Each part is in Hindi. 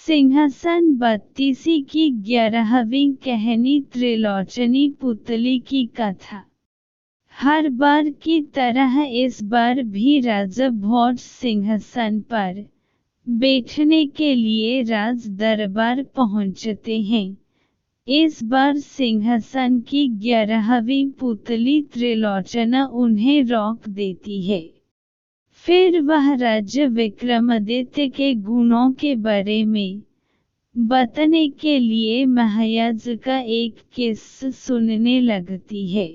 सिंहासन 32 की 11वीं कहानी त्रिलोचनी पुतली की कथा। हर बार की तरह इस बार भी राजा भोज सिंहासन पर बैठने के लिए राज दरबार पहुंचते हैं। इस बार सिंहासन की 11वीं पुतली त्रिलोचना उन्हें रोक देती है। फिर वह राजा विक्रमादित्य के गुणों के बारे में बताने के लिए महाराज का एक किस्सा सुनने लगती है।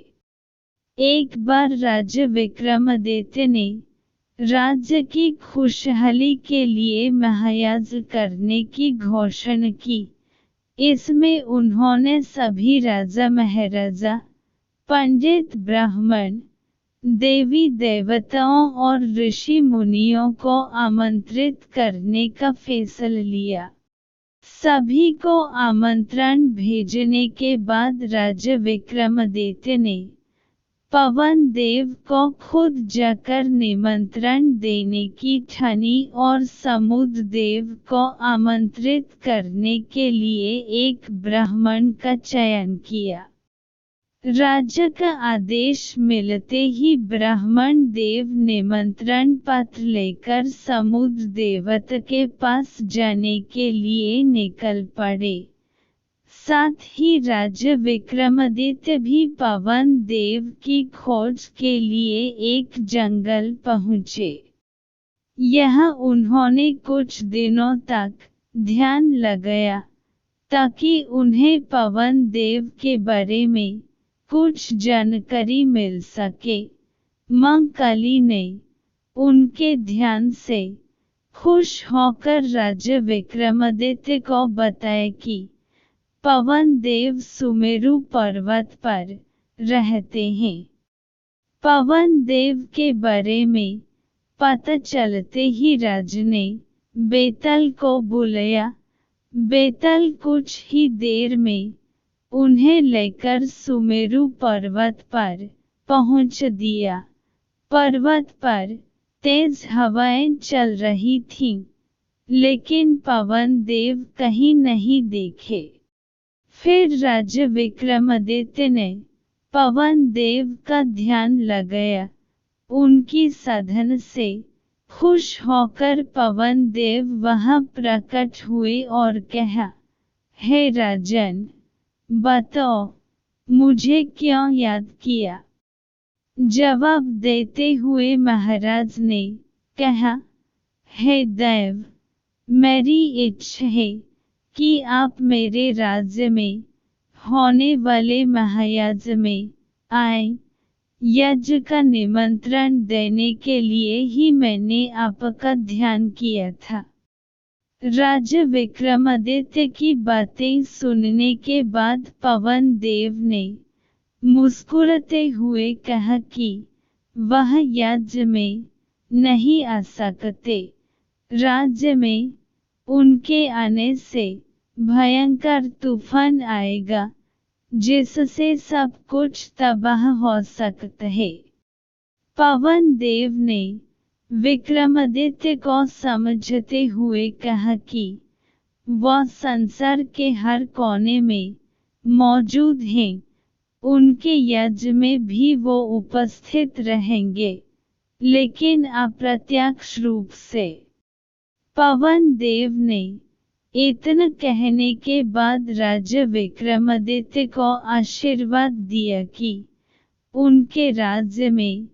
एक बार राजा विक्रमादित्य ने राज्य की खुशहाली के लिए महाराज करने की घोषणा की। इसमें उन्होंने सभी राजा महाराजा, पंडित ब्राह्मण, देवी देवताओं और ऋषि मुनियों को आमंत्रित करने का फैसला लिया। सभी को आमंत्रण भेजने के बाद राजा विक्रमादित्य ने पवन देव को खुद जाकर निमंत्रण देने की ठानी और समुद्र देव को आमंत्रित करने के लिए एक ब्राह्मण का चयन किया। राजा का आदेश मिलते ही ब्राह्मण देव निमंत्रण पत्र लेकर समुद्र देवता के पास जाने के लिए निकल पड़े। साथ ही राजा विक्रमादित्य भी पवन देव की खोज के लिए एक जंगल पहुँचे। यहाँ उन्होंने कुछ दिनों तक ध्यान लगाया ताकि उन्हें पवन देव के बारे में कुछ जानकारी मिल सके। मां काली ने उनके ध्यान से खुश होकर राजा विक्रमादित्य को बताया कि पवन देव सुमेरु पर्वत पर रहते हैं। पवन देव के बारे में पता चलते ही राजा ने बेताल को बुलाया। बेताल कुछ ही देर में उन्हें लेकर सुमेरु पर्वत पर पहुंच दिया। पर्वत पर तेज हवाएं चल रही थीं, लेकिन पवन देव कहीं नहीं दिखे। फिर राजा विक्रमादित्य ने पवन देव का ध्यान लगाया। उनकी साधना से खुश होकर पवन देव वहां प्रकट हुए और कहा, हे राजन, बताओ मुझे क्यों याद किया? जवाब देते हुए महाराज ने कहा, हे देव, मेरी इच्छा है कि आप मेरे राज्य में होने वाले महायाज में आएं। यज्ञ का निमंत्रण देने के लिए ही मैंने आपका ध्यान किया था। राजा विक्रमादित्य की बातें सुनने के बाद पवन देव ने मुस्कुराते हुए कहा कि वह यज्ञ में नहीं आ सकते। राज्य में उनके आने से भयंकर तूफान आएगा, जिससे सब कुछ तबाह हो सकता है। पवन देव ने विक्रमादित्य को समझते हुए कहा कि वह संसार के हर कोने में मौजूद हैं। उनके यज्ञ में भी वो उपस्थित रहेंगे, लेकिन अप्रत्यक्ष रूप से। पवन देव ने इतना कहने के बाद राजा विक्रमादित्य को आशीर्वाद दिया कि उनके राज्य में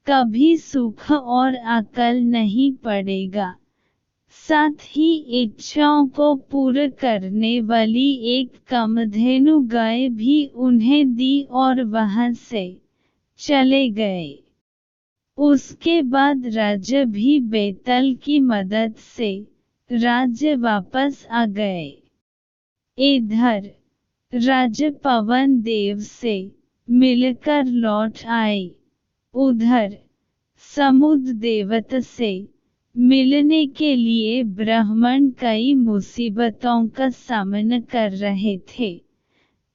कभी सुख और अकाल नहीं पड़ेगा। साथ ही इच्छाओं को पूरा करने वाली एक कामधेनु गाय भी उन्हें दी और वहां से चले गए। उसके बाद राजा भी बेताल की मदद से राज्य वापस आ गए। इधर राजा पवन देव से मिलकर लौट आए। उधर समुद्र देवता से मिलने के लिए ब्राह्मण कई मुसीबतों का सामना कर रहे थे।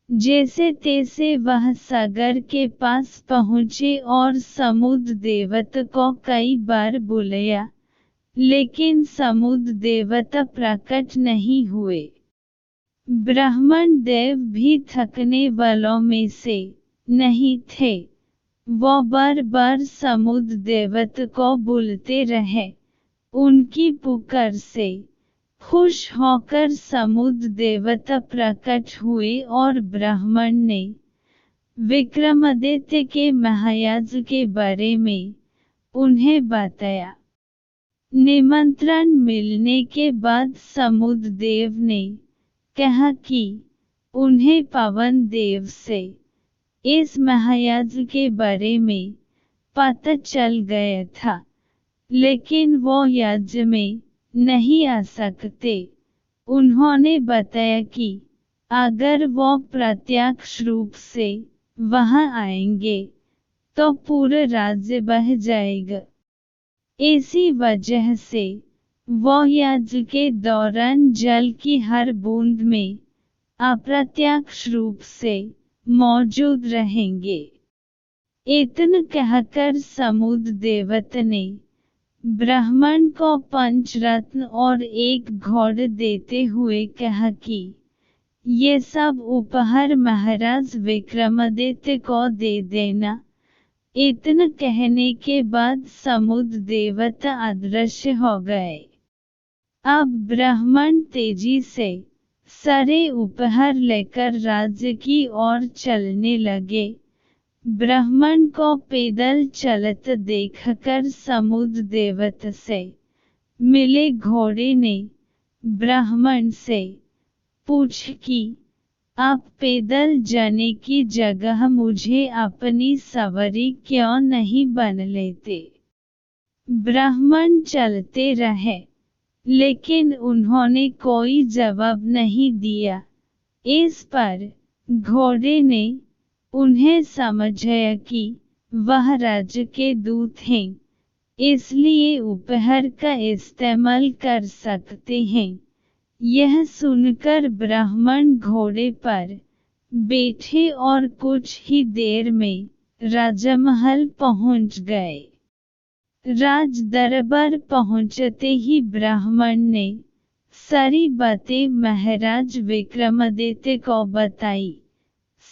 जैसे तैसे वह सागर के पास पहुँचे और समुद्र देवता को कई बार बुलाया, लेकिन समुद्र देवता प्रकट नहीं हुए। ब्राह्मण देव भी थकने वालों में से नहीं थे। वो बार बार समुद्र देवता को बुलाते रहे। उनकी पुकार से खुश होकर समुद्र देवता प्रकट हुए और ब्राह्मण ने विक्रमादित्य के महायज्ञ के बारे में उन्हें बताया। निमंत्रण मिलने के बाद समुद्र देव ने कहा कि उन्हें पवन देव से इस महायज्ञ के बारे में पता चल गया था, लेकिन वो यज्ञ में नहीं आ सकते। उन्होंने बताया कि अगर वो प्रत्यक्ष रूप से वहां आएंगे तो पूरा राज्य बह जाएगा। इसी वजह से वो यज्ञ के दौरान जल की हर बूंद में अप्रत्यक्ष रूप से मौजूद रहेंगे। इतना कहकर समुद्र देवता ने ब्राह्मण को पंचरत्न और एक घोड़ा देते हुए कहा कि ये सब उपहार महाराज विक्रमादित्य को दे देना। इतना कहने के बाद समुद्र देवता अदृश्य हो गए। अब ब्राह्मण तेजी से सारे उपहार लेकर राज्य की ओर चलने लगे। ब्राह्मण को पैदल चलते देखकर समुद्र देवता से मिले घोड़े ने ब्राह्मण से पूछा कि आप पैदल जाने की जगह मुझे अपनी सवारी क्यों नहीं बन लेते। ब्राह्मण चलते रहे, लेकिन उन्होंने कोई जवाब नहीं दिया। इस पर घोड़े ने उन्हें समझाया कि वह राज्य के दूत हैं, इसलिए उपहार का इस्तेमाल कर सकते हैं। यह सुनकर ब्राह्मण घोड़े पर बैठे और कुछ ही देर में राजमहल पहुंच गए। राज दरबार पहुंचते ही ब्राह्मण ने सारी बातें महाराज विक्रमादित्य को बताई,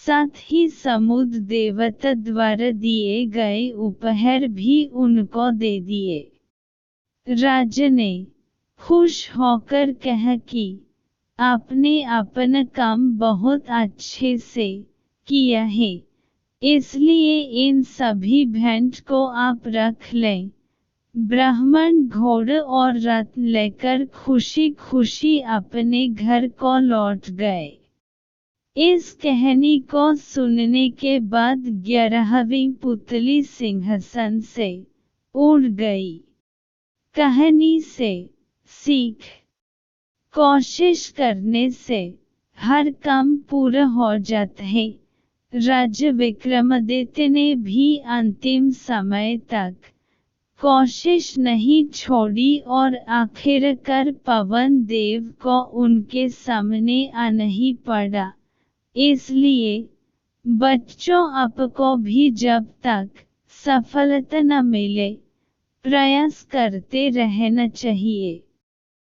साथ ही समुद्र देवता द्वारा दिए गए उपहार भी उनको दे दिए। राजा ने खुश होकर कहा कि आपने अपना काम बहुत अच्छे से किया है, इसलिए इन सभी भेंट को आप रख लें। ब्राह्मण घोड़ा और रत्न लेकर खुशी खुशी अपने घर को लौट गए। इस कहानी को सुनने के बाद 11वीं पुतली सिंहासन से उड़ गई। कहानी से सीख: कोशिश करने से हर काम पूरा हो जाता है। राजा विक्रमादित्य ने भी अंतिम समय तक कोशिश नहीं छोड़ी और आखिरकार पवन देव को उनके सामने आना ही पड़ा। इसलिए बच्चों, आपको भी जब तक सफलता न मिले प्रयास करते रहना चाहिए।